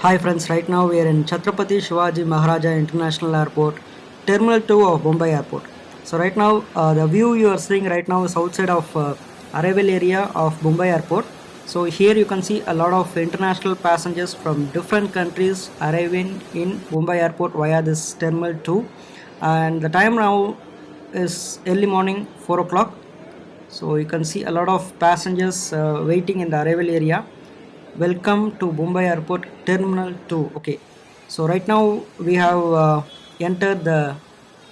Hi friends, right now we are in Chhatrapati Shivaji Maharaja International Airport, Terminal 2 of Mumbai Airport. So right now the view you are seeing right now is outside of arrival area of Mumbai Airport. So here you can see a lot of international passengers from different countries arriving in Mumbai Airport via this Terminal 2, and the time now is early morning 4 o'clock. So you can see a lot of passengers waiting in the arrival area. Welcome to Mumbai Airport Terminal 2. Okay, so right now we have entered the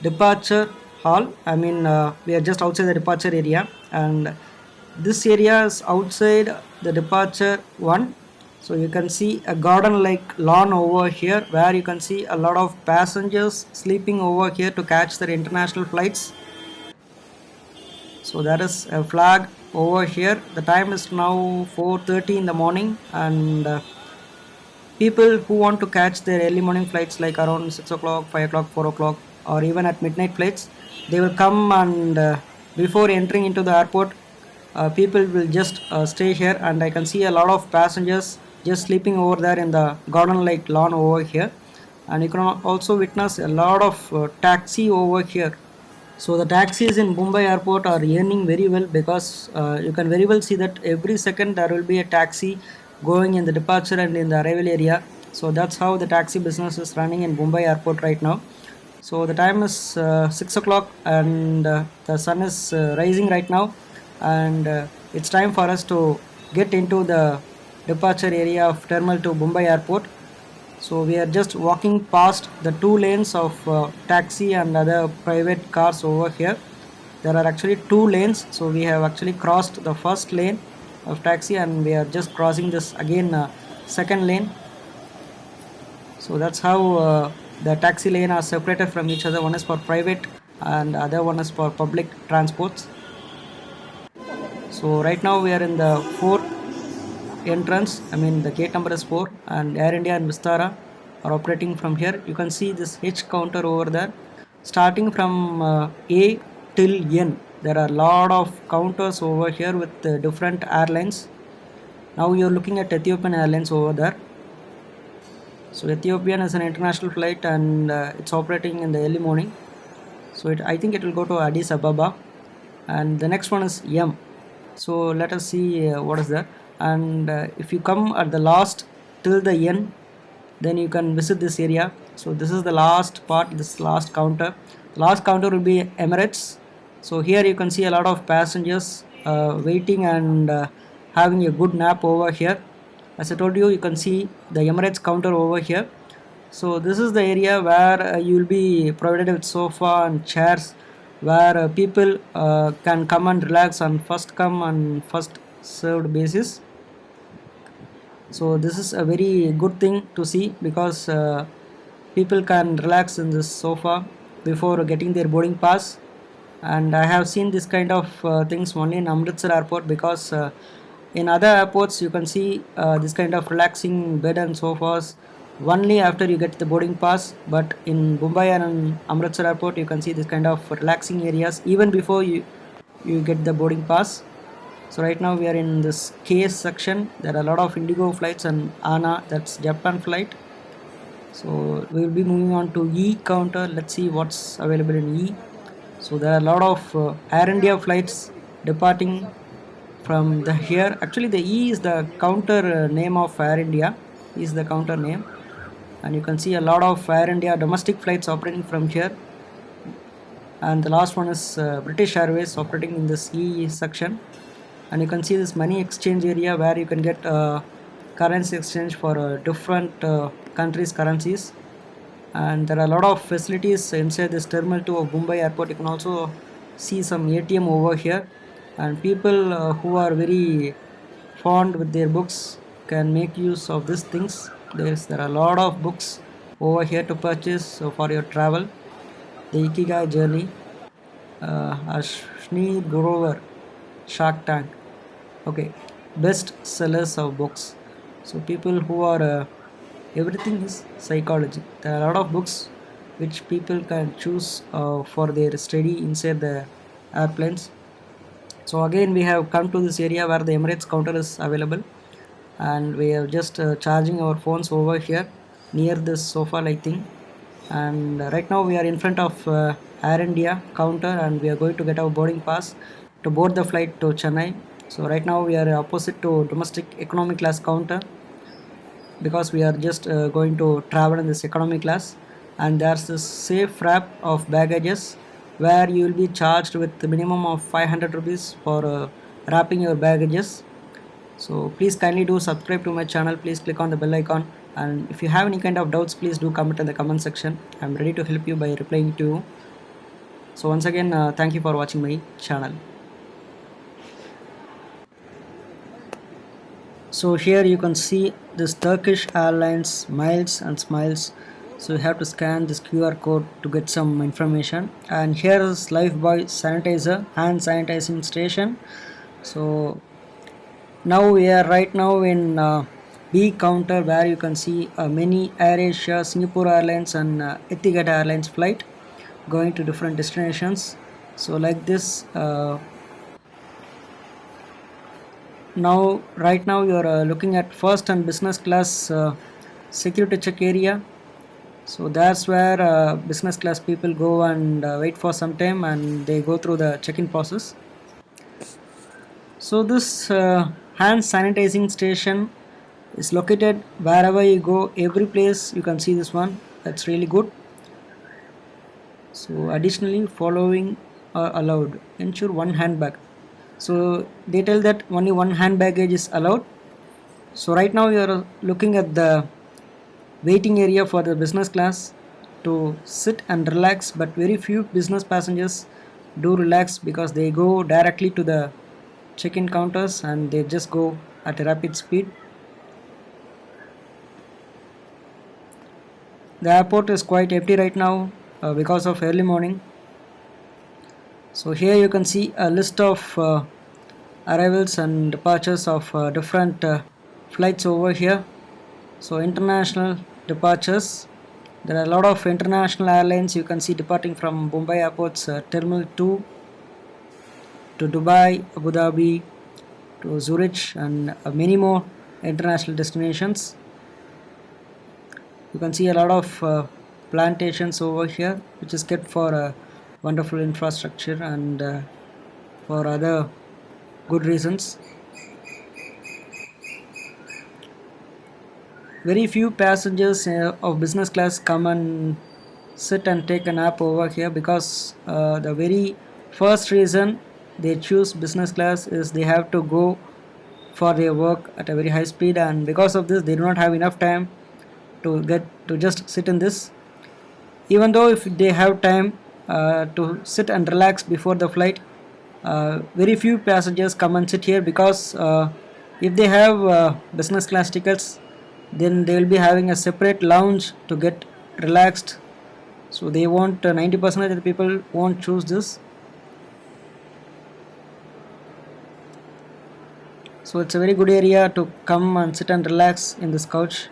departure hall. We are just outside the departure area, and this area is outside the departure one. So you can see a garden like lawn over here where you can see a lot of passengers sleeping over here to catch their international flights. So there is a flag over here. The time is now 4:30 in the morning, and people who want to catch their early morning flights like around 6 o'clock, 5 o'clock, 4 o'clock, or even at midnight flights, they will come, and before entering into the airport, people will just stay here, and I can see a lot of passengers just sleeping over there in the garden like lawn over here. And you can also witness a lot of taxi over here. So the taxis in Mumbai airport are earning very well, because you can very well see that every second there will be a taxi going in the departure and in the arrival area. So that's how the taxi business is running in Mumbai airport right now. So the time is 6 o'clock, and the sun is rising right now, and it's time for us to get into the departure area of Terminal to Mumbai airport. So we are just walking past the two lanes of taxi and other private cars over here. There are actually two lanes, so we have actually crossed the first lane of taxi, and we are just crossing this again second lane. So that's how the taxi lane are separated from each other. One is for private and other one is for public transports. So right now we are in the fourth entrance. The gate number is 4, and Air India and Vistara are operating from here. You can see this H counter over there. Starting from A till N, there are a lot of counters over here with different airlines. Now you're looking at Ethiopian Airlines over there. So Ethiopian is an international flight, and it's operating in the early morning. So I think it will go to Addis Ababa, and the next one is M. So let us see what is there. And if you come at the last till the end, then you can visit this area. So this is the last part, this last counter. Last counter will be Emirates. So here you can see a lot of passengers waiting and having a good nap over here. As I told you, you can see the Emirates counter over here. So this is the area where you will be provided with sofa and chairs, where people can come and relax on first come and first served basis. So this is a very good thing to see, because people can relax in this sofa before getting their boarding pass. And I have seen this kind of things only in Amritsar airport, because in other airports you can see this kind of relaxing bed and sofas only after you get the boarding pass. But in Mumbai and Amritsar airport you can see this kind of relaxing areas even before you get the boarding pass. So right now we are in this case section. There are a lot of Indigo flights and ANA, that's Japan flight. So we will be moving on to E counter. Let's see what's available in E. So there are a lot of Air India flights departing from the here. Actually the E is the counter name of Air India, is the counter name, and you can see a lot of Air India domestic flights operating from here. And the last one is British Airways operating in this E section. And you can see this money exchange area where you can get currency exchange for different countries' currencies. And there are a lot of facilities inside this terminal 2 of Mumbai airport. You can also see some ATM over here, and people who are very fond with their books can make use of these things. There are a lot of books over here to purchase for your travel. The Ikigai Journey, Ashni Grover, Shark Tank. Okay, best sellers of books. So people who are everything is psychology. There are a lot of books which people can choose for their study inside the airplanes. So again we have come to this area where the Emirates counter is available, and we are just charging our phones over here near this sofa like thing. And right now we are in front of Air India counter, and we are going to get our boarding pass to board the flight to Chennai. So right now we are opposite to domestic economy class counter, because we are just going to travel in this economy class. And there's this safe wrap of baggages where you will be charged with the minimum of 500 rupees for wrapping your baggages. So please kindly do subscribe to my channel, please click on the bell icon, and if you have any kind of doubts, please do comment in the comment section. I'm ready to help you by replying to you. So once again, thank you for watching my channel. So here you can see this Turkish Airlines miles and smiles. So you have to scan this QR code to get some information. And here is Lifebuoy sanitizer, hand sanitizing station. So now we are right now in B counter, where you can see many AirAsia, Singapore Airlines and Etihad Airlines flight going to different destinations. So like this, now right now you are looking at first and business class security check area. So that's where business class people go and wait for some time, and they go through the check-in process. So this hand sanitizing station is located wherever you go, every place you can see this one. That's really good. So additionally, following are allowed. Ensure one handbag. So they tell that only one hand baggage is allowed. So right now you are looking at the waiting area for the business class to sit and relax, but very few business passengers do relax, because they go directly to the check-in counters and they just go at a rapid speed. The airport is quite empty right now because of early morning. So here you can see a list of arrivals and departures of different flights over here. So international departures, there are a lot of international airlines you can see departing from Mumbai Airport's Terminal 2 to Dubai, Abu Dhabi, to Zurich, and many more international destinations. You can see a lot of plantations over here, which is kept for wonderful infrastructure and for other good reasons. Very few passengers of business class come and sit and take a nap over here, because the very first reason they choose business class is they have to go for their work at a very high speed, and because of this they do not have enough time to get to just sit in this. Even though if they have time to sit and relax before the flight, very few passengers come and sit here, because if they have business class tickets, then they will be having a separate lounge to get relaxed. So they won't 90% of the people won't choose this. So it's a very good area to come and sit and relax in this couch.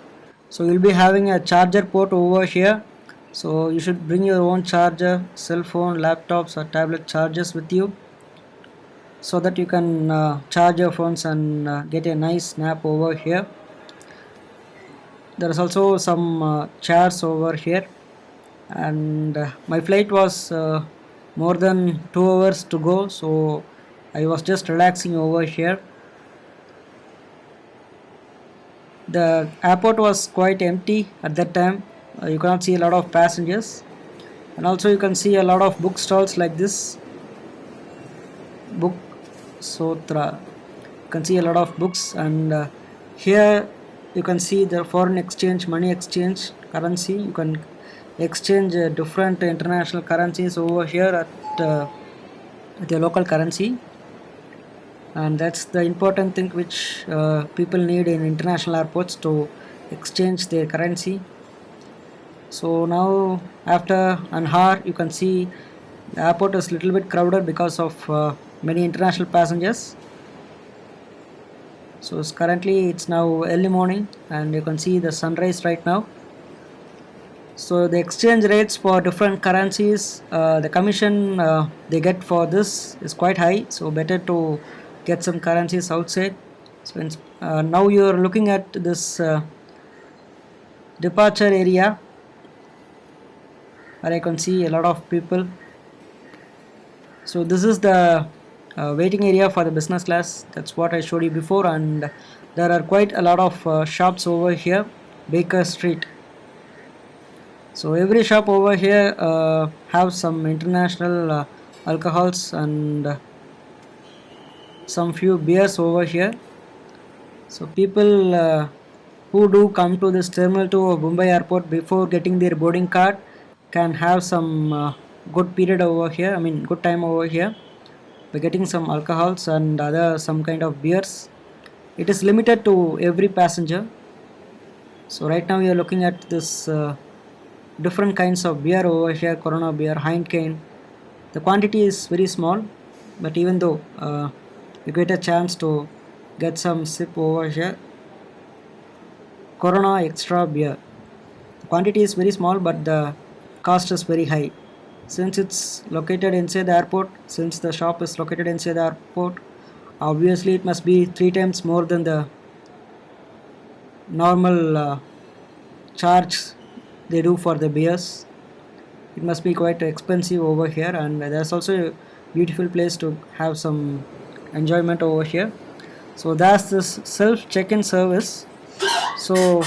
So you'll be having a charger port over here. So you should bring your own charger, cell phone, laptops or tablet chargers with you, so that you can charge your phones and get a nice nap over here. There is also some chairs over here, and my flight was more than 2 hours to go, so I was just relaxing over here. The airport was quite empty at that time. You cannot see a lot of passengers, and also you can see a lot of book stalls like this book Sotra. You can see a lot of books, and here you can see the foreign exchange, money exchange, currency. You can exchange different international currencies over here at the local currency, and that's the important thing which people need in international airports, to exchange their currency. So now after an hour, you can see the airport is little bit crowded because of many international passengers. So currently it's now early morning, and you can see the sunrise right now. So the exchange rates for different currencies, the commission they get for this is quite high, so better to get some currencies outside. So now you are looking at this departure area, where I can see a lot of people. So this is the waiting area for the business class. That's what I showed you before, and there are quite a lot of shops over here. Baker Street. So every shop over here have some international alcohols and some few beers over here. So people who do come to this terminal 2 of Mumbai Airport before getting their boarding card can have some good period over here. I mean good time over here by getting some alcohols and other some kind of beers. It is limited to every passenger. So right now we are looking at this different kinds of beer over here. Corona beer, Heineken. The quantity is very small, but even though you get a chance to get some sip over here, Corona extra beer. The quantity is very small, but the cost is very high. Since it's located inside the airport, since the shop is located inside the airport, obviously it must be 3 times more than the normal charge they do for the beers. It must be quite expensive over here, and there's also a beautiful place to have some enjoyment over here. So that's this self check-in service. So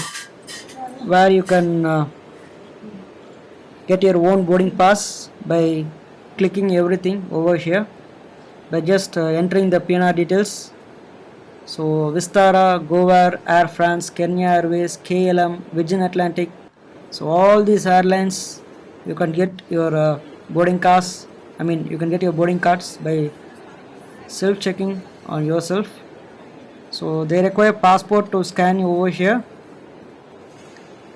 where you can get your own boarding pass by clicking everything over here by just entering the PNR details. So Vistara, Govar, Air France, Kenya Airways, KLM, Virgin Atlantic. So all these airlines you can get your boarding cards. I mean you can get your boarding cards by self-checking on yourself. So they require passport to scan you over here.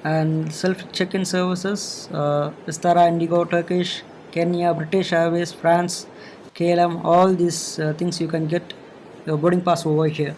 And self check-in services, Vistara, Indigo, Turkish, Kenya, British Airways, France, KLM, all these things you can get your boarding pass over here.